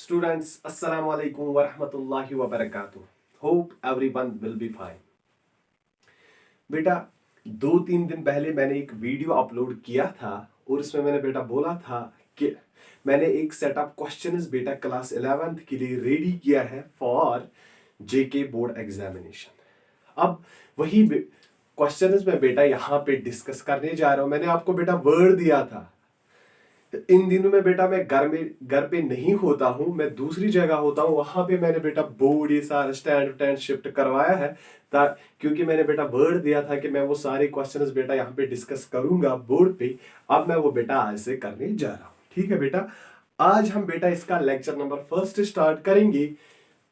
Students, Assalamu alaikum wa rahmatullahi wa barakatuh. Hope everyone will be fine. बेटा 2-3 दिन पहले मैंने एक वीडियो अपलोड किया था और उसमें मैंने बेटा बोला था कि मैंने एक सेट ऑफ क्वेश्चंस बेटा क्लास 11th के लिए रेडी किया है फॉर जेके बोर्ड एग्जामिनेशन। अब वही क्वेश्चंस मैं बेटा यहाँ पे डिस्कस करने जा रहा हूँ। मैंने आपको बेटा वर्ड दिया था, इन दिनों में बेटा मैं घर पे नहीं होता हूँ, मैं दूसरी जगह होता हूँ। वहां पे मैंने बेटा बोर्ड ये सारा स्टैंड शिफ्ट करवाया है क्योंकि मैंने बेटा वर्ड दिया था कि मैं वो सारे क्वेश्चंस बेटा यहाँ पे डिस्कस करूंगा बोर्ड पे। अब मैं वो बेटा आज से करने जा रहा हूँ। ठीक है बेटा, आज हम बेटा इसका लेक्चर नंबर 1 स्टार्ट करेंगे।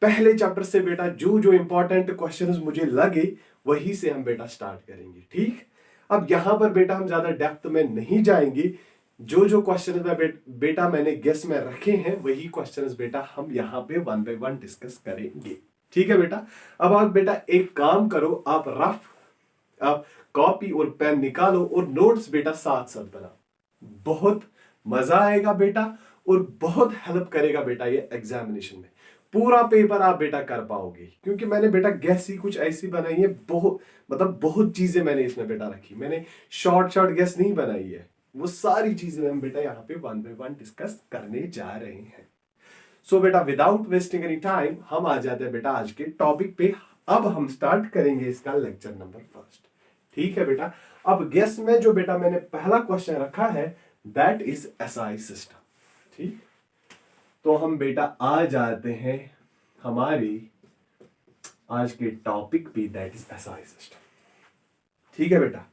पहले चैप्टर से बेटा जो जो इंपॉर्टेंट क्वेश्चंस मुझे लगे वही से हम बेटा स्टार्ट करेंगे। ठीक, अब यहां पर बेटा हम ज्यादा डेप्थ में नहीं जाएंगे। जो जो क्वेश्चन बेटा मैंने गेस में रखे हैं वही क्वेश्चंस बेटा हम यहाँ पे 1 by 1 डिस्कस करेंगे। ठीक है बेटा, अब आप बेटा एक काम करो, आप कॉपी और पेन निकालो और नोट्स बेटा साथ साथ बनाओ। बहुत मजा आएगा बेटा और बहुत हेल्प करेगा बेटा ये एग्जामिनेशन में। पूरा पेपर आप बेटा कर पाओगे क्योंकि मैंने बेटा गेस ही कुछ ऐसी बनाई है, बहुत चीजें मैंने इसमें बेटा रखी। मैंने शॉर्ट गेस नहीं बनाई है, वो सारी चीजें हम बेटा यहाँ पे 1 by 1 डिस्कस करने जा रहे हैं। सो बेटा विदाउट वेस्टिंग एनी टाइम हम आ जाते हैं बेटा आज के टॉपिक पे। अब हम स्टार्ट करेंगे इसका लेक्चर नंबर 1। ठीक है बेटा, अब गेस में जो बेटा मैंने पहला क्वेश्चन रखा है दैट इज एसआई सिस्टम। ठीक, तो हम बेटा आ जाते हैं हमारी आज के टॉपिक पे दैट इज एसआई सिस्टम। ठीक है बेटा,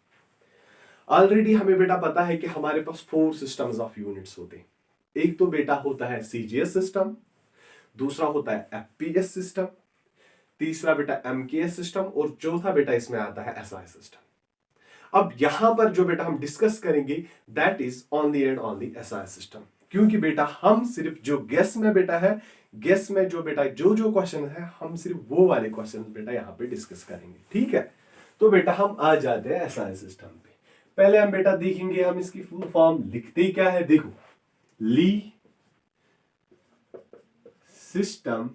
ऑलरेडी हमें बेटा पता है कि हमारे पास 4 सिस्टम्स ऑफ यूनिट्स होते हैं। एक तो बेटा होता है सीजीएस सिस्टम, दूसरा होता है एफपीएस सिस्टम, तीसरा बेटा एमकेएस सिस्टम और चौथा बेटा इसमें आता है एसआई सिस्टम। अब यहां पर जो बेटा हम डिस्कस करेंगे that is only and only SI system, क्योंकि बेटा हम सिर्फ जो गेस में बेटा है, गेस में जो बेटा जो जो क्वेश्चन है हम सिर्फ वो वाले क्वेश्चन बेटा यहां पे डिस्कस करेंगे। ठीक है, तो बेटा हम आ जाते हैं एसआई सिस्टम पे। पहले हम बेटा देखेंगे हम इसकी फुल फॉर्म लिखते क्या है। देखो, ली सिस्टम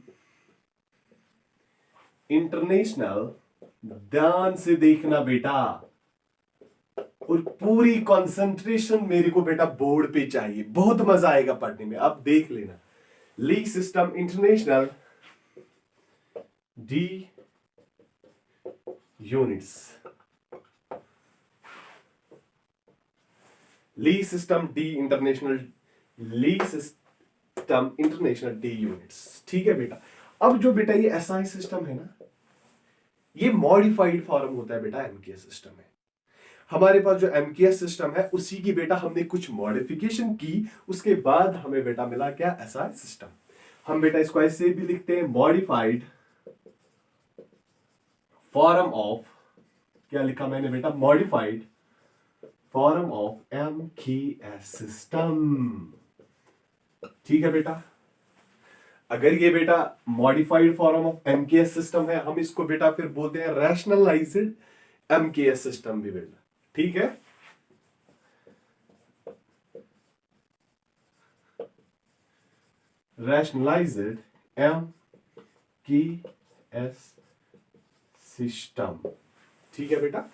इंटरनेशनल, ध्यान से देखना बेटा और पूरी कंसंट्रेशन मेरे को बेटा बोर्ड पे चाहिए, बहुत मजा आएगा पढ़ने में। अब देख लेना, ली सिस्टम इंटरनेशनल डी यूनिट्स, ली सिस्टम इंटरनेशनल डी यूनिट्स। ठीक है बेटा, अब जो बेटा ये एसआई सिस्टम है ना, ये मॉडिफाइड फॉर्म होता है बेटा एमकेएस सिस्टम है। हमारे पास जो एमकेएस सिस्टम है उसी की बेटा हमने कुछ मॉडिफिकेशन की, उसके बाद हमें बेटा मिला क्या, एसआई सिस्टम। हम बेटा इसको ऐसे भी लिखते हैं, मॉडिफाइड फॉर्म ऑफ, क्या लिखा मैंने बेटा, modified form of MKS system. ठीक है बेटा, अगर ये बेटा modified form of MKS system है, हम इसको बेटा फिर बोलते हैं रैशनलाइज्ड एमकेएस सिस्टम भी बेटा। ठीक है, रैशनलाइज्ड एमकेएस सिस्टम। ठीक है बेटा,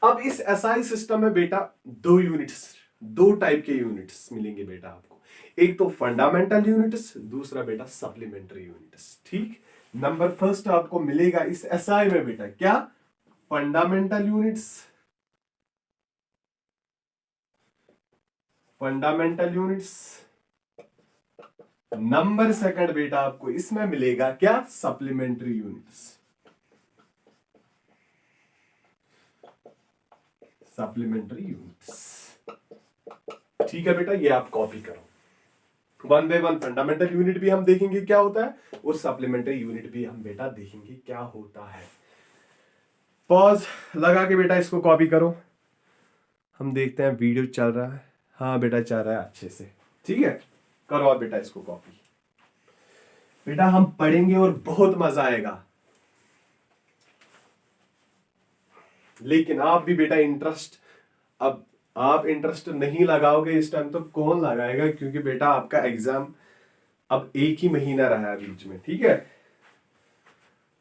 अब इस एसआई सिस्टम में बेटा दो टाइप के यूनिट्स मिलेंगे बेटा आपको। एक तो फंडामेंटल यूनिट्स, दूसरा बेटा सप्लीमेंट्री यूनिट्स। ठीक, नंबर फर्स्ट आपको मिलेगा इस एसआई में बेटा क्या, फंडामेंटल यूनिट्स। नंबर सेकंड बेटा आपको इसमें मिलेगा क्या, सप्लीमेंट्री यूनिट्स। ठीक है बेटा, ये आप कॉपी करो। 1 by 1 फंडामेंटल यूनिट भी हम देखेंगे क्या होता है और सप्लीमेंट्री यूनिट भी हम बेटा देखेंगे क्या होता है। पॉज लगा के बेटा इसको कॉपी करो। हम देखते हैं वीडियो चल रहा है, हाँ बेटा चल रहा है अच्छे से। ठीक है, करो आप बेटा इसको कॉपी। बेटा हम पढ़ेंगे और बहुत मजा आएगा, लेकिन आप भी बेटा इंटरेस्ट, अब आप इंटरेस्ट नहीं लगाओगे इस टाइम तो कौन लगाएगा, क्योंकि बेटा आपका एग्जाम अब एक ही महीना रहा है बीच में, ठीक है।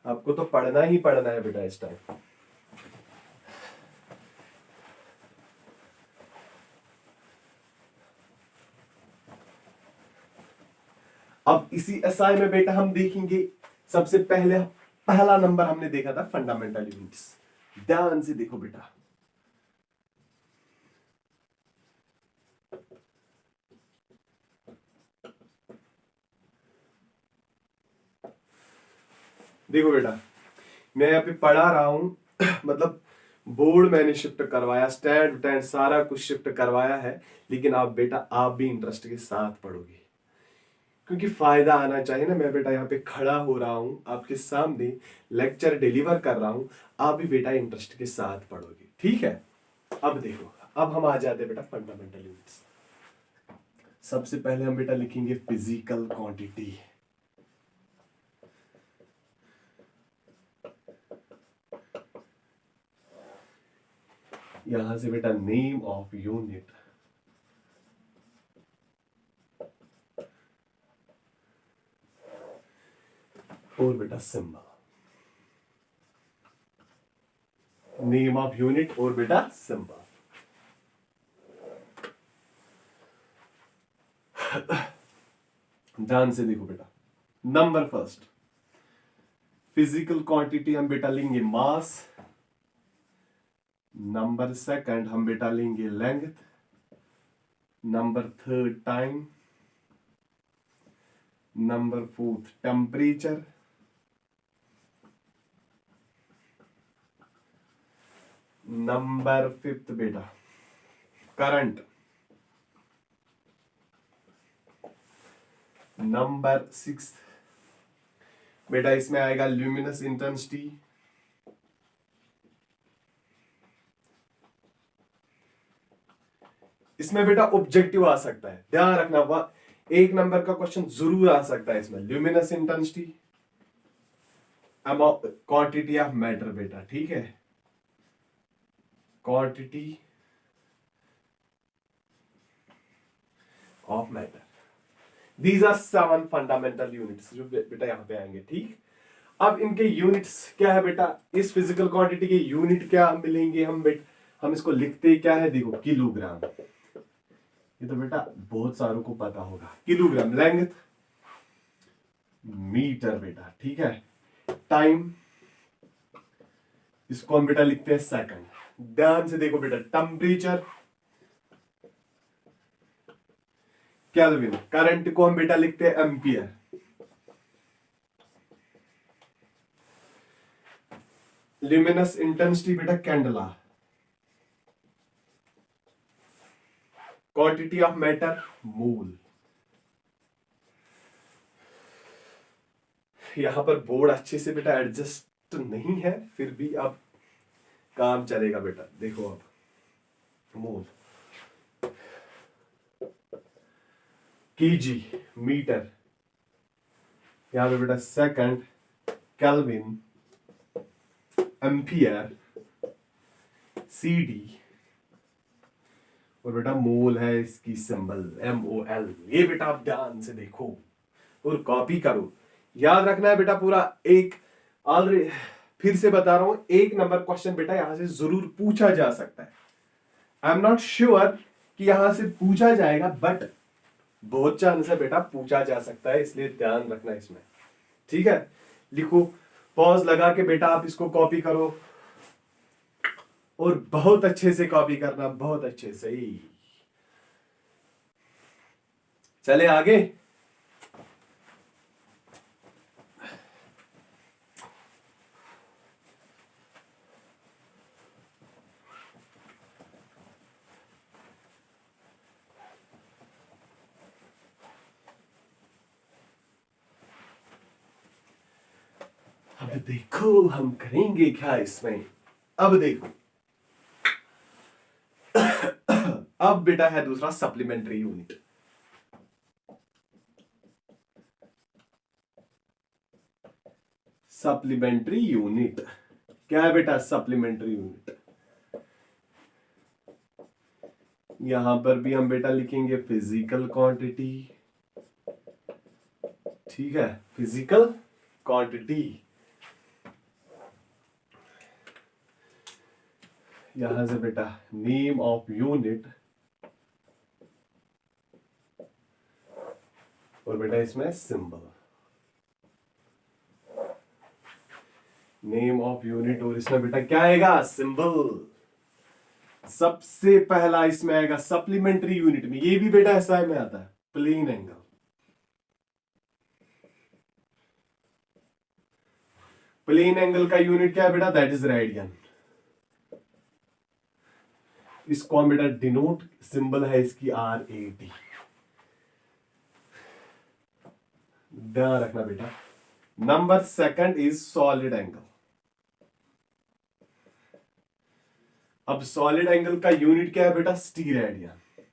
आपको तो पढ़ना ही पढ़ना है बेटा इस टाइम। अब इसी एसआई में बेटा हम देखेंगे सबसे पहले, पहला नंबर हमने देखा था फंडामेंटल यूनिट्स। ध्यान से देखो बेटा, देखो बेटा मैं यहाँ पे पढ़ा रहा हूं मतलब बोर्ड मैंने शिफ्ट करवाया, स्टैंड वैंड सारा कुछ शिफ्ट करवाया है, लेकिन आप बेटा आप भी इंटरेस्ट के साथ पढ़ोगे, क्योंकि फायदा आना चाहिए ना। मैं बेटा यहाँ पे खड़ा हो रहा हूँ आपके सामने, लेक्चर डिलीवर कर रहा हूँ, आप भी बेटा इंटरेस्ट के साथ पढ़ोगे, ठीक है। अब देखो, अब हम आ जाते हैं बेटा फंडामेंटल यूनिट्स। सबसे पहले हम बेटा लिखेंगे फिजिकल क्वांटिटी। यहां से बेटा नेम ऑफ यूनिट, और बेटा सिंबल, नेम ऑफ यूनिट और बेटा सिंबल। ध्यान से देखो बेटा, नंबर फर्स्ट फिजिकल क्वांटिटी हम बेटा लेंगे मास, नंबर सेकंड हम बेटा लेंगे length, number third time, number fourth temperature, number fifth बेटा करंट, नंबर सिक्स बेटा इसमें आएगा ल्यूमिनस इंटेंसिटी, इसमें बेटा ऑब्जेक्टिव आ सकता है, ध्यान रखना, एक नंबर का क्वेश्चन जरूर आ सकता है इसमें। Luminous intensity, quantity of matter बेटा, ठीक है, quantity of matter. These are 7 fundamental units जो बेटा यहां पे आएंगे, ठीक। अब इनके यूनिट्स क्या है बेटा, इस फिजिकल क्वांटिटी के यूनिट क्या मिलेंगे हम हम इसको लिखते क्या है, देखो किलोग्राम। ये तो बेटा बहुत सारों को पता होगा, किलोग्राम। लेंथ मीटर बेटा, ठीक है। टाइम इसको हम बेटा लिखते हैं सेकंड। ध्यान से देखो बेटा, टेम्परेचर केल्विन, करंट को हम बेटा लिखते हैं एम्पियर, ल्यूमिनस इंटेंसिटी बेटा कैंडला, क्वांटिटी ऑफ मैटर मोल। यहां पर बोर्ड अच्छे से बेटा एडजस्ट नहीं है, फिर भी अब काम चलेगा बेटा। देखो अब मोल, केजी मीटर, यहां पे बेटा सेकंड केल्विन, एम्पियर, सीडी, और बेटा मोल है इसकी सिंबल MOL। ये बेटा आप ध्यान से देखो और कॉपी करो, याद रखना है बेटा पूरा। एक ऑलरेडी फिर से बता रहा हूं, एक नंबर क्वेश्चन बेटा यहां से जरूर पूछा जा सकता है। आई एम नॉट श्योर कि यहां से पूछा जाएगा, बट बहुत चांस है बेटा पूछा जा सकता है, इसलिए ध्यान रखना इसमें, ठीक है। लिखो, पॉज लगा के बेटा आप इसको कॉपी करो, और बहुत अच्छे से कॉपी करना, बहुत अच्छे से ही। चले आगे। अब देखो हम करेंगे क्या इसमें। अब देखो अब बेटा है दूसरा सप्लीमेंट्री यूनिट। सप्लीमेंट्री यूनिट क्या है बेटा, सप्लीमेंट्री यूनिट, यहां पर भी हम बेटा लिखेंगे फिजिकल क्वांटिटी, ठीक है, फिजिकल क्वांटिटी। यहां से बेटा नेम ऑफ यूनिट, और बेटा इसमें सिंबल, नेम ऑफ यूनिट, और इसमें बेटा क्या आएगा, सिंबल। सबसे पहला इसमें आएगा सप्लीमेंट्री यूनिट में, ये भी बेटा एसआई में आता है, प्लेन एंगल। प्लेन एंगल का यूनिट क्या है बेटा, दैट इज रेडियन। इसको हम बेटा डिनोट, सिंबल है इसकी RAD। ध्यान रखना बेटा। Number second is solid angle. अब सॉलिड एंगल का यूनिट क्या है बेटा, स्टीरेडियन।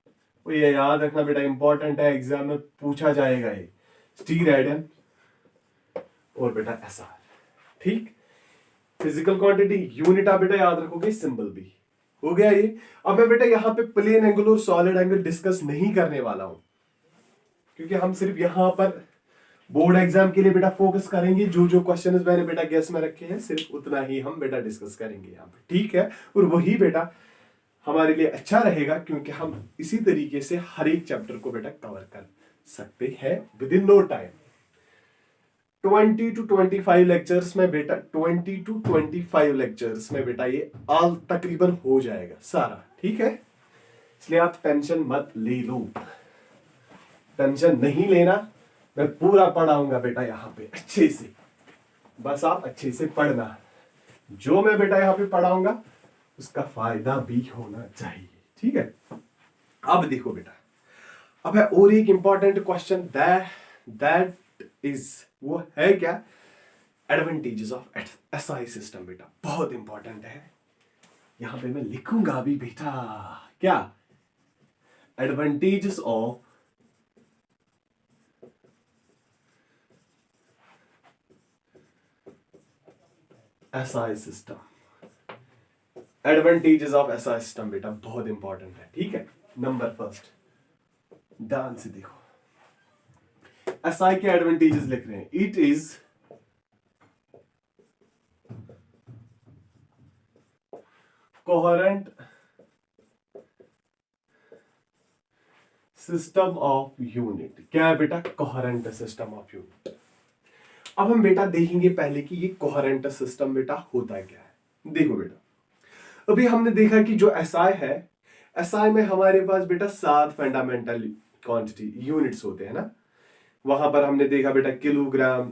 वो ये याद रखना बेटा, इंपॉर्टेंट है, एग्जाम में पूछा जाएगा ये, स्टीरेडियन और बेटा SR। ठीक, फिजिकल क्वांटिटी, यूनिट आप बेटा याद रखोगे, सिंबल भी हो गया ये। अब मैं बेटा यहाँ पे प्लेन एंगल और सॉलिड एंगल डिस्कस नहीं करने वाला हूं, क्योंकि हम सिर्फ यहां पर बोर्ड एग्जाम के लिए बेटा फोकस करेंगे। जो जो क्वेश्चन मैंने बेटा गेस में रखे हैं, सिर्फ उतना ही हम बेटा डिस्कस करेंगे यहाँ पे, ठीक है। और वही बेटा हमारे लिए अच्छा रहेगा, क्योंकि हम इसी तरीके से हर एक चैप्टर को बेटा कवर कर सकते हैं within no time. 20 to 25 lectures में बेटा, 20 to 25 लेक्चर्स में बेटा ये ऑल तकरीबन हो जाएगा सारा, ठीक है। इसलिए आप टेंशन मत ले लो, टेंशन नहीं लेना, मैं पूरा पढ़ाऊंगा बेटा यहाँ पे अच्छे से, बस आप अच्छे से पढ़ना। जो मैं बेटा यहाँ पे पढ़ाऊंगा उसका फायदा भी होना चाहिए, ठीक है। अब देखो बेटा, अब है और एक इंपॉर्टेंट क्वेश्चन, दैट इज, वो है क्या, एडवांटेजेस ऑफ एसआई सिस्टम। बेटा बहुत इंपॉर्टेंट है, यहां पे मैं लिखूंगा अभी बेटा, क्या, advantages of SI system. Advantages of SI system बेटा बहुत इंपॉर्टेंट है, ठीक है। नंबर फर्स्ट, ध्यान से देखो, एसआई के एडवांटेजेस लिख रहे हैं। It is coherent system of unit. क्या है बेटा, कोहेरेंट सिस्टम ऑफ यूनिट। अब हम बेटा देखेंगे पहले कि ये कोहेरेंट सिस्टम बेटा होता क्या है। देखो बेटा, अभी हमने देखा कि जो एसआई है, एसआई में हमारे पास बेटा 7 फंडामेंटल क्वांटिटी यूनिट्स होते हैं ना। वहां पर हमने देखा बेटा किलोग्राम,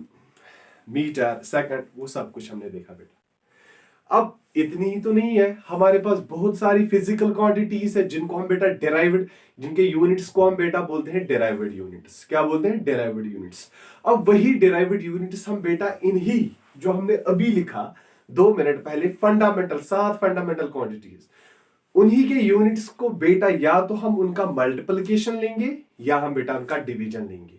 मीटर, सेकंड, वो सब कुछ हमने देखा बेटा। अब इतनी ही तो नहीं है, हमारे पास बहुत सारी फिजिकल क्वांटिटीज है जिनको हम बेटा डेराइव्ड, जिनके यूनिट्स को हम बेटा बोलते हैं डेराइव्ड यूनिट्स। क्या बोलते हैं, डेराइव्ड यूनिट्स। अब वही डेराइव्ड यूनिट्स हम बेटा इन्हीं जो हमने अभी लिखा 2 मिनट पहले, फंडामेंटल 7 फंडामेंटल क्वांटिटीज, उन्हीं के यूनिट्स को बेटा या तो हम उनका मल्टीप्लिकेशन लेंगे या हम बेटा उनका डिवीजन लेंगे।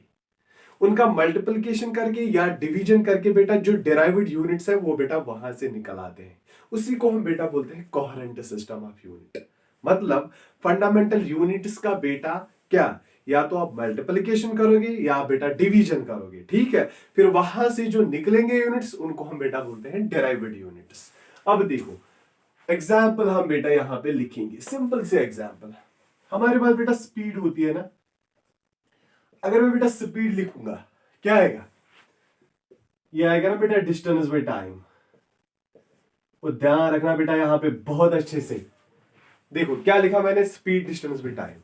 उनका मल्टीप्लिकेशन करके या डिवीजन करके बेटा जो डेराइव्ड यूनिट्स है वो बेटा वहां से निकल आते हैं, उसी को हम बेटा बोलते हैं कोहेरेंट सिस्टम ऑफ यूनिट। मतलब फंडामेंटल यूनिट्स का बेटा क्या, या तो आप मल्टीप्लिकेशन करोगे या बेटा डिवीजन करोगे, ठीक है। फिर वहां से जो निकलेंगे यूनिट्स उनको हम बेटा बोलते हैं डेराइव्ड यूनिट्स। अब देखो एग्जाम्पल हम बेटा यहां पे लिखेंगे, सिंपल से एग्जाम्पल। हमारे पास बेटा स्पीड होती है ना, अगर मैं बेटा स्पीड लिखूंगा क्या आएगा, ये आएगा ना बेटा डिस्टेंस बाय टाइम। वो ध्यान रखना बेटा यहां पे बहुत अच्छे से, देखो क्या लिखा मैंने, स्पीड डिस्टेंस बाय टाइम।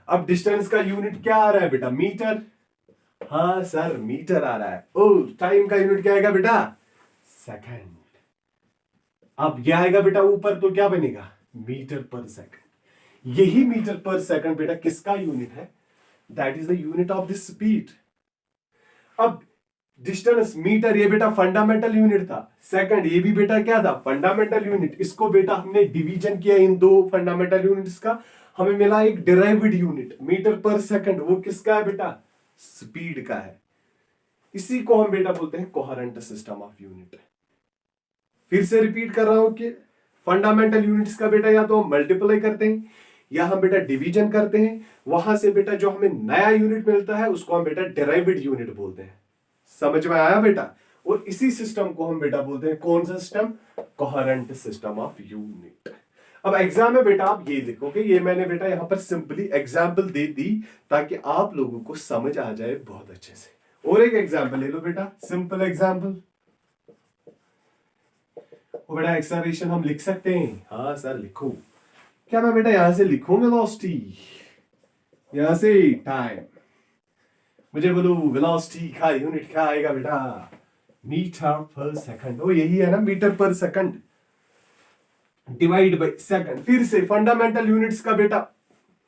अब डिस्टेंस का यूनिट क्या आ रहा है बेटा, मीटर। हाँ सर मीटर आ रहा है। ओ टाइम का यूनिट क्या आएगा बेटा, सेकंड। अब यह आएगा बेटा ऊपर तो क्या बनेगा, मीटर पर सेकंड। यही मीटर पर सेकंड बेटा किसका यूनिट है, that is the unit of the speed. अब डिस्टेंस मीटर ये बेटा फंडामेंटल यूनिट था, सेकंड ये भी बेटा क्या था, फंडामेंटल यूनिट। इसको बेटा हमने डिवीजन किया इन 2 फंडामेंटल यूनिट्स का, हमें मिला एक डेराइव्ड यूनिट मीटर पर सेकंड। वो किसका है बेटा, स्पीड का है। इसी को हम बेटा बोलते हैं कोहेरेंट सिस्टम ऑफ यूनिट। फिर से रिपीट कर रहा हूं कि फंडामेंटल यूनिट्स का बेटा या तो हम मल्टीप्लाई करते हैं या हम बेटा डिवीजन करते हैं, वहां से बेटा जो हमें नया यूनिट मिलता है उसको हम बेटा डेराइव्ड यूनिट बोलते हैं। समझ में आया बेटा? और इसी सिस्टम को हम बेटा बोलते हैं कौन सा system? Coherent system of unit. अब एग्जाम में बेटा आप ये लिखोगे, ये मैंने बेटा यहां पर सिंपली एग्जाम्पल दे दी ताकि आप लोगों को समझ आ जाए बहुत अच्छे से। और एक एग्जाम्पल ले लो बेटा, सिंपल एग्जाम्पल। बेटा एक्सेलरेशन हम लिख सकते हैं? हाँ सर लिखो। क्या मैं बेटा यहां से लिखूं वेलोसिटी, यहां से टाइम? मुझे बोलो वेलोसिटी का यूनिट क्या आएगा बेटा? मीटर पर सेकंड। ओ यही है ना, मीटर पर सेकंड डिवाइड बाय सेकंड। फिर से फंडामेंटल यूनिट्स का बेटा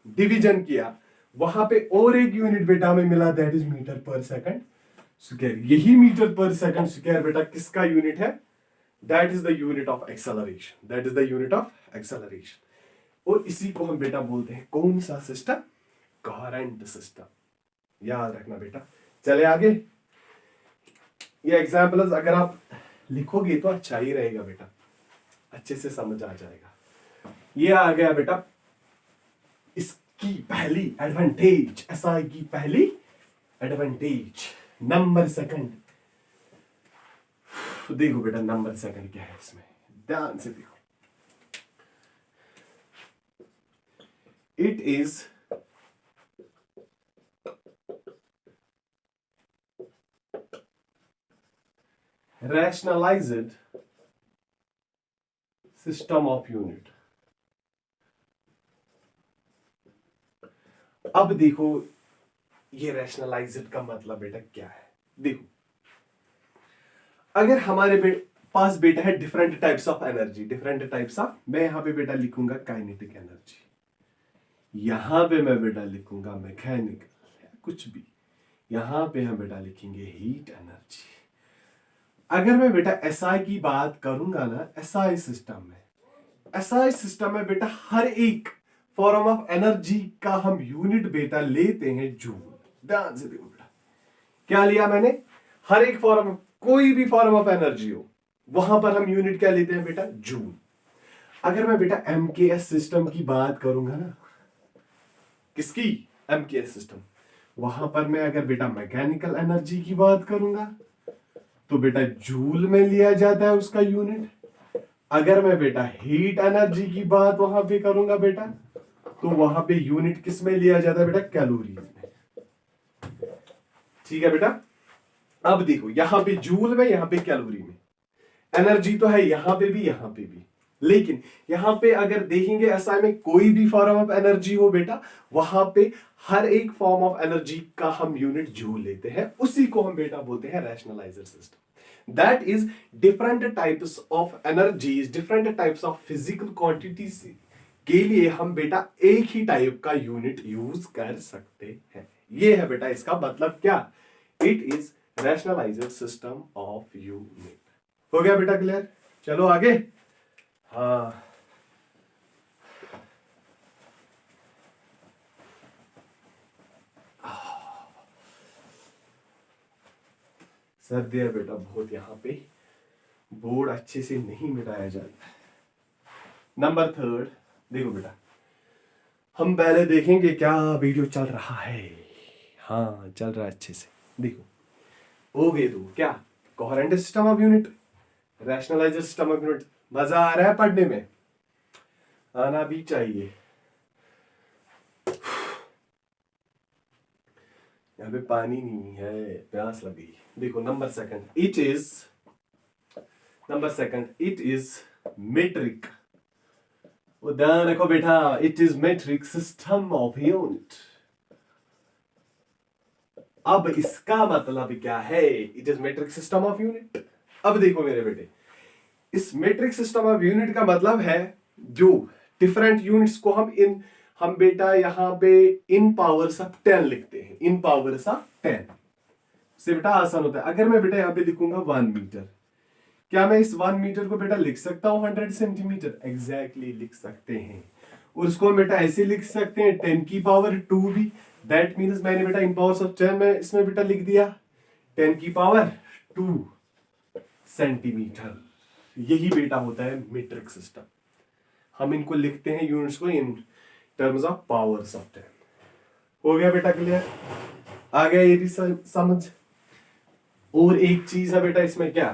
डिवीजन किया, वहां पे और एक यूनिट बेटा हमें मिला, दैट इज मीटर पर सेकंड स्क्वायर। यही मीटर पर सेकंड स्क्वायर बेटा किसका यूनिट है? That is the unit of acceleration, that is the unit of acceleration. और इसी को हम बेटा बोलते हैं कौन सा सिस्टम? Coherent system. याद रखना बेटा। चले आगे। ये एग्जाम्पल्स अगर आप लिखोगे तो अच्छा ही रहेगा बेटा, अच्छे से समझ आ जाएगा। ये आ गया बेटा इसकी पहली एडवांटेज, एसआई की पहली एडवांटेज। नंबर सेकंड देखो बेटा, नंबर सेकंड क्या है इसमें, ध्यान से देखो। It is rationalized system of unit। अब देखो ये रैशनलाइज्ड का मतलब बेटा क्या है? देखो अगर हमारे पास बेटा है different types of energy, different types of, मैं यहां पे बेटा लिखूंगा काइनेटिक एनर्जी, यहां पे मैं बेटा लिखूंगा मैकेनिकल, कुछ भी, यहां पे हम बेटा लिखेंगे हीट एनर्जी। अगर मैं बेटा एसआई की बात करूंगा ना, एसआई सिस्टम में बेटा हर एक फॉर्म ऑफ एनर्जी का हम यूनिट बेटा लेते हैं जूल। ध्यान से देखो बेटा, क्या लिया मैंने? हर एक फॉर्म, कोई भी फॉर्म ऑफ एनर्जी हो, वहां पर हम यूनिट क्या लेते हैं बेटा? जूल। अगर मैं बेटा एमकेएस सिस्टम की बात करूंगा ना, किसकी? एमकेएस सिस्टम, वहां पर मैं अगर बेटा मैकेनिकल एनर्जी की बात करूंगा तो बेटा जूल में लिया जाता है उसका यूनिट। अगर मैं बेटा हीट एनर्जी की बात वहां पे करूंगा बेटा, तो वहां पे यूनिट किस में लिया जाता है बेटा? कैलोरीज में। ठीक है बेटा। अब देखो यहां पे जूल में, यहां पे कैलोरी में, एनर्जी तो है यहां पे भी, यहां पे भी। लेकिन यहां पे अगर देखेंगे एसआई में कोई भी फॉर्म ऑफ एनर्जी हो बेटा, वहां पे हर एक फॉर्म ऑफ एनर्जी का हम यूनिट जूल लेते हैं। उसी को हम बेटा बोलते हैं rationalizer system. That is different types of energies, different types of physical quantities के लिए हम बेटा एक ही टाइप का यूनिट यूज कर सकते हैं। ये है बेटा इसका मतलब क्या? It is rationalizer system of unit. हो गया बेटा क्लियर? चलो आगे। हाँ सर्दी है बेटा बहुत, यहां पे बोर्ड अच्छे से नहीं मिटाया जाता। नंबर थर्ड देखो बेटा, हम पहले देखेंगे क्या वीडियो चल रहा है। हाँ चल रहा है अच्छे से, देखो। हो गए तो क्या? Coherent system of unit, rationalizer system of unit. मजा आ रहा है पढ़ने में? आना भी चाहिए। यहाँ पे पानी नहीं है, प्यास लगी। देखो number second, it is metric. ध्यान रखो बेटा, it is metric system of unit. अब इसका मतलब क्या है? It is metric system of unit. अब देखो मेरे बेटे, इस मेट्रिक सिस्टम ऑफ यूनिट का मतलब है जो डिफरेंट यूनिट्स को हम बेटा यहां पे इन पावर्स ऑफ 10 लिखते हैं, इन पावर्स ऑफ 10 से बेटा आसान होता है। अगर मैं बेटा यहां पे लिखूंगा 1 मीटर, क्या मैं इस 1 मीटर को बेटा लिख सकता हूं 100 सेंटीमीटर? एग्जैक्टली लिख सकते हैं। और उसको बेटा ऐसे लिख सकते हैं 10 की पावर 2 भी। दैट मीन्स मैंने बेटा इन पावर्स ऑफ 10 में इसमें बेटा लिख दिया 10 की पावर 2 सेंटीमीटर। यही बेटा होता है मीट्रिक सिस्टम। हम इनको लिखते हैं यूनिट्स को in terms of powers of 10। हो गया बेटा क्लियर? आ गया ये भी समझ? और एक चीज है बेटा इसमें, क्या,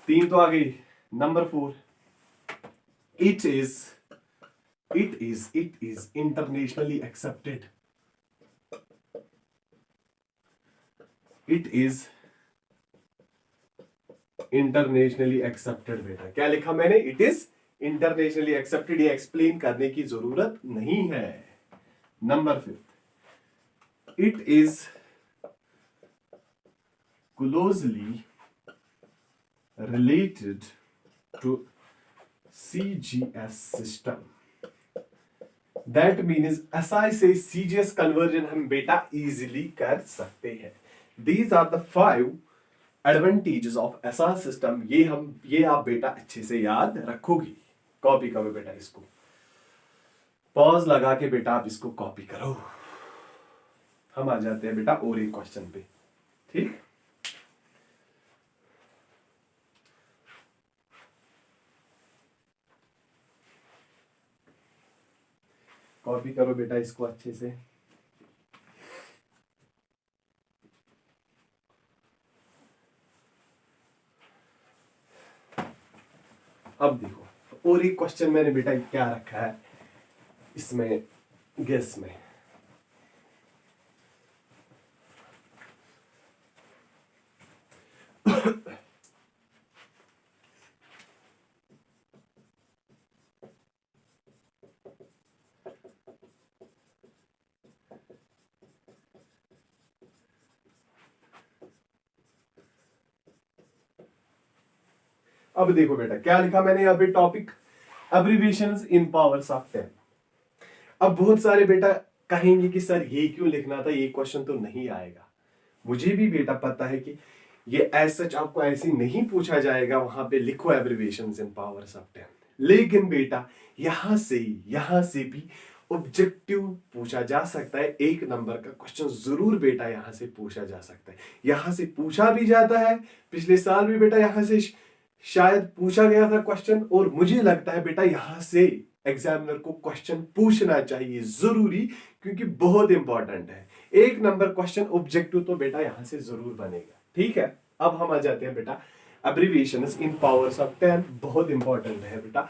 3 तो आ गई। Number 4, it is internationally accepted. It is internationally accepted. बेटा क्या लिखा मैंने, इट इज इंटरनेशनली एक्सेप्टेड, ये एक्सप्लेन करने की जरूरत नहीं है। Number 5, it is closely related to CGS system. That means SI से CGS कन्वर्जन हम बेटा इजीली कर सकते हैं। These are the 5 advantages of SI system. ये आप बेटा अच्छे से याद रखोगी। कॉपी करो बेटा इसको, पॉज लगा के बेटा आप इसको कॉपी करो। हम आ जाते हैं बेटा और एक क्वेश्चन पे, ठीक। कॉपी करो बेटा इसको अच्छे से। अब देखो और एक क्वेश्चन मैंने बेटा क्या रखा है इसमें, गेस में। अब देखो बेटा क्या लिखा मैंने यहाँ पे, topic abbreviations in powers of 10। अब बहुत सारे बेटा कहेंगे कि सर ये क्यों लिखना था, ये क्वेश्चन तो नहीं आएगा। मुझे भी बेटा पता है कि ये एज सच आपको ऐसे नहीं पूछा जाएगा, वहां पे लिखो एब्रिविएशंस इन पावर्स ऑफ 10। लेकिन बेटा यहां से भी ऑब्जेक्टिव पूछा जा सकता है। 1 नंबर का क्वेश्चन जरूर बेटा यहां से पूछा जा सकता है। यहां से पूछा भी जाता है, पिछले साल भी बेटा यहां से शायद पूछा गया था क्वेश्चन, और मुझे लगता है बेटा यहां से एग्जामिनर को क्वेश्चन पूछना चाहिए जरूरी, क्योंकि बहुत इंपॉर्टेंट है। 1 नंबर क्वेश्चन ऑब्जेक्टिव तो बेटा यहां से जरूर बनेगा, ठीक है। अब हम आ जाते हैं बेटा एब्रिविएशंस इन पावर्स ऑफ 10। बहुत इंपॉर्टेंट है बेटा,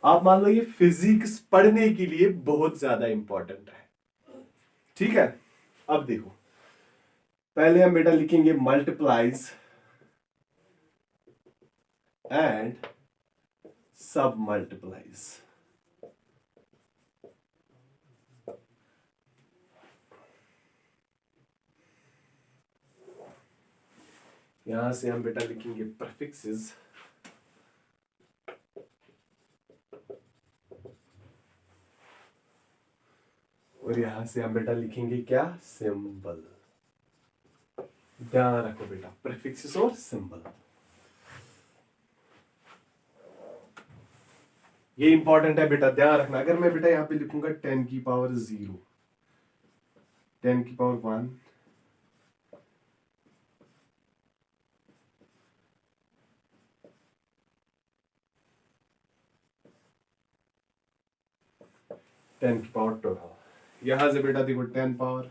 आप मान लो ये फिजिक्स पढ़ने के लिए बहुत ज्यादा इंपॉर्टेंट है, ठीक है। अब देखो पहले हम बेटा लिखेंगे मल्टीप्लाइज एंड सब मल्टीप्लाइज। यहां से हम बेटा लिखेंगे प्रीफिक्सेस, और यहां से हम बेटा लिखेंगे क्या, सिंबल। ध्यान रखो बेटा, प्रीफिक्सेस और सिंबल, ये इंपॉर्टेंट है बेटा, ध्यान रखना। अगर मैं बेटा यहां पे लिखूंगा 10 की पावर 0, 10 की पावर 1, 10 की पावर 12, यहां से बेटा देखो 10 पावर,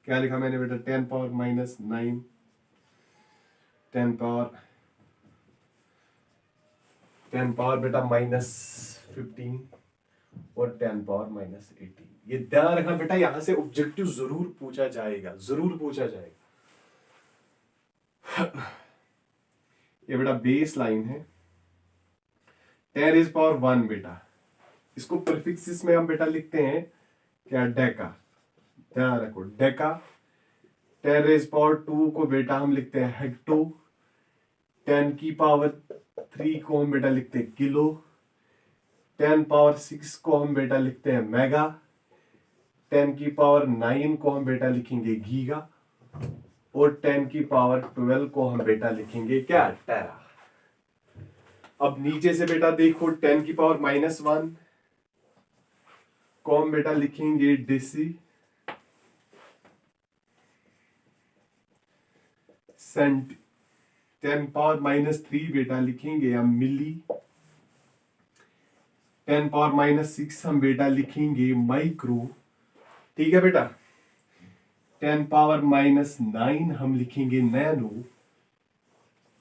क्या लिखा मैंने बेटा, 10 पावर -9, 10 पावर बेटा -15 और 10 पावर -18। ये ध्यान रखना बेटा, यहां से ऑब्जेक्टिव जरूर पूछा जाएगा, जरूर पूछा जाएगा। ये बेटा बेस लाइन है, 10 इज पावर 1 बेटा, इसको प्रीफिक्सेस में हम बेटा लिखते हैं क्या, डेका। ध्यान रखो डेका। 10 इज पावर 2 को बेटा हम लिखते हैं हेक्टो। 10 की पावर 3 को हम बेटा लिखते हैं किलो। 10 पावर 6 को हम बेटा लिखते हैं मेगा। 10 की पावर 9 को हम बेटा लिखेंगे गीगा, और 10 की पावर 12 को हम बेटा लिखेंगे क्या, टेरा। अब नीचे से बेटा देखो 10 की पावर -1 को हम बेटा लिखेंगे डेसी, सेंट। 10 पावर -3 बेटा लिखेंगे हम मिली। 10⁻⁻6 हम बेटा लिखेंगे माइक्रो, ठीक है बेटा। 10⁻⁻9 हम लिखेंगे नैनो।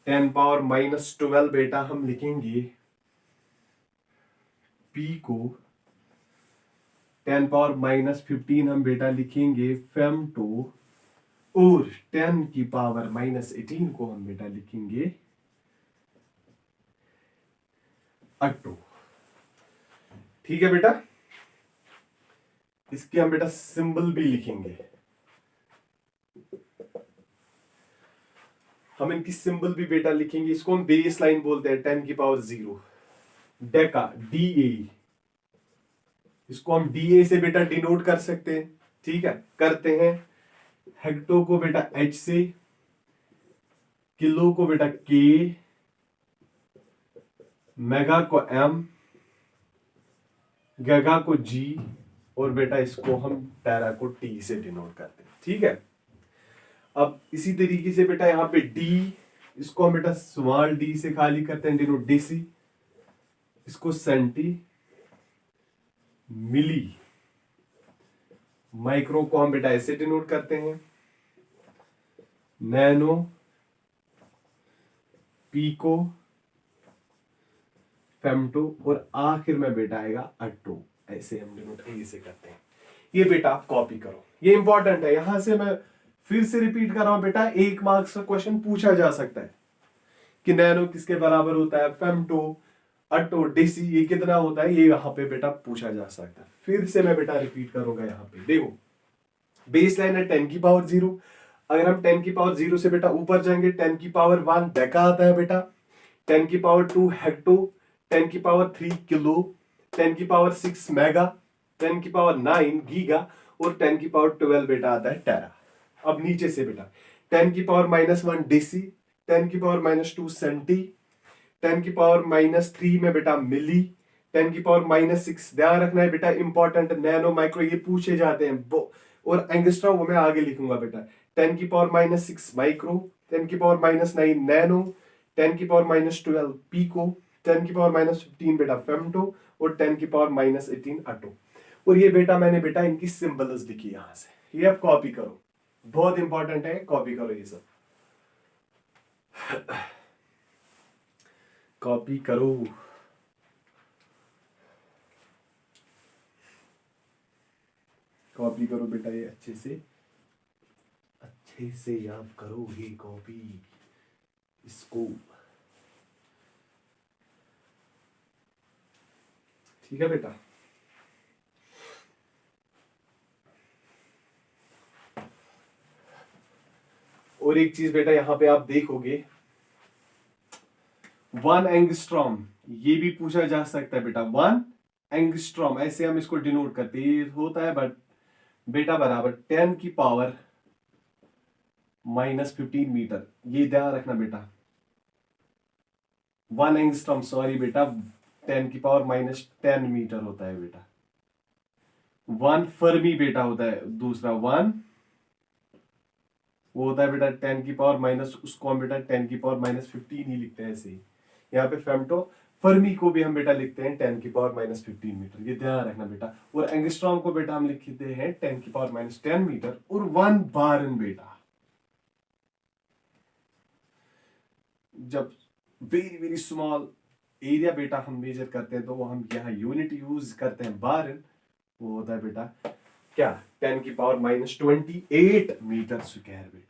10⁻⁻12 बेटा हम लिखेंगे पीको। 10⁻⁻15 हम बेटा लिखेंगे फेमटो। और 10⁻⁻18 को हम बेटा लिखेंगे अट्टो, ठीक है बेटा। इसके हम बेटा सिंबल भी लिखेंगे, हम इनकी सिंबल भी बेटा लिखेंगे। इसको हम बेस लाइन बोलते हैं, 10⁻0। डेका, DA, इसको हम DA से बेटा डिनोट कर सकते हैं, ठीक है, करते हैं। हेक्टो को बेटा H से, किलो को बेटा K, मेगा को M, गगा को G, और बेटा इसको हम टेरा को T से डिनोट करते हैं, ठीक है। अब इसी तरीके से बेटा यहाँ पे D, इसको हम बेटा स्मॉल d से खाली करते हैं, डिनोट DC। इसको सेंटी, मिली, माइक्रो को हम बेटा ऐसे डिनोट करते हैं, नैनो, पीको, फेमटो, और आखिर में बेटा आएगा अट्टो। ऐसे हम डिनोट ऐसे करते हैं। ये बेटा आप कॉपी करो, ये इंपॉर्टेंट है। यहां से मैं फिर से रिपीट कर रहा हूं बेटा, 1 मार्क्स का क्वेश्चन पूछा जा सकता है कि नैनो किसके बराबर होता है, फेमटो, अट्टो, DC ये कितना होता है, ये यहां पे बेटा पूछा जा सकता है। फिर से मैं बेटा रिपीट करूंगा। यहाँ पे देखो, बेस लाइन है 10⁻0। अगर हम 10⁻0 से बेटा ऊपर जाएंगे, 10⁻1 डेका आता है बेटा, 10⁻2 हेक्टो, 10⁻3 किलो, 10⁻6 मेगा, 10⁻9 गीगा, और 10⁻12 बेटा आता है टेरा। अब नीचे से बेटा 10⁻−1 DC, 10⁻−2 सेंटी, 10⁻−3 में बेटा मिली, 10⁻−6 ध्यान रखना है बेटा, इंपॉर्टेंट नैनो माइक्रो ये पूछे जाते हैं। और एंगस्ट्रॉम वो मैं आगे लिखूंगा बेटा। 10⁻6 माइक्रो, 10⁻9 नैनो, 10⁻12 पीको, 10⁻15 बेटा फेमटो, और 10⁻18 अटो। और ये बेटा मैंने बेटा इनकी सिंबल्स लिखी यहां से, ये आप कॉपी करो, बहुत इंपॉर्टेंट है, कॉपी करो ये सब, कॉपी करो। कॉपी करो बेटा, ये अच्छे से आप करो ये कॉपी इसको, ठीक है बेटा। और एक चीज बेटा यहां पे आप देखोगे, 1 एंगस्ट्रॉम ये भी पूछा जा सकता है बेटा। 1 एंगस्ट्रॉम ऐसे हम इसको डिनोट करते हैं, ये होता है बट बेटा बराबर 10⁻⁻15 मीटर। ये ध्यान रखना बेटा, 1 एंगस्ट्रॉम, सॉरी बेटा, 10⁻10 मीटर होता है बेटा। 1 फर्मी बेटा होता है दूसरा, 1 वो होता है बेटा 10⁻, उसको हम बेटा 10⁻15 ही लिखते हैं ऐसे ही। यहाँ पे फेमटो, फर्मी को भी हम बेटा लिखते हैं 10⁻15 मीटर, ये ध्यान रखना बेटा। और एंगस्ट्रॉम को बेटा हम लिखते हैं 10⁻10 मीटर। और 1 बारन बेटा, जब वेरी वेरी स्मॉल एरिया बेटा हम मेजर करते हैं तो वो हम यहाँ यूनिट यूज करते हैं बारन, वो होता है बेटा क्या, 10⁻28 मीटर स्क्वायर बेटा।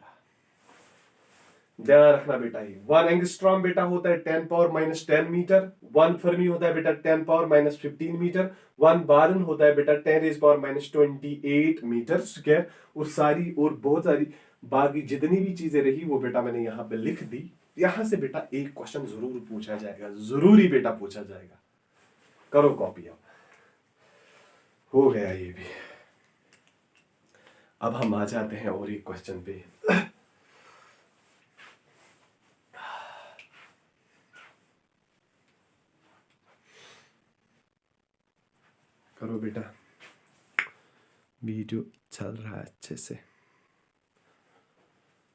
ध्यान रखना बेटा, ये 1 एंगस्ट्रॉम बेटा होता है 10⁻10 मीटर, 1 फर्मी होता है बेटा 10⁻15 मीटर, 1 बारन होता है बेटा 10⁻28 मीटर स्क्वायर। और सारी और बहुत सारी बाकी जितनी भी चीजें रही वो बेटा मैंने यहाँ पे लिख दी। यहां से बेटा एक क्वेश्चन जरूर पूछा जाएगा, जरूरी बेटा पूछा जाएगा। करो कॉपी, अब हो गया ये भी। अब हम आ जाते हैं और एक क्वेश्चन पे। करो बेटा, वीडियो चल रहा है अच्छे से।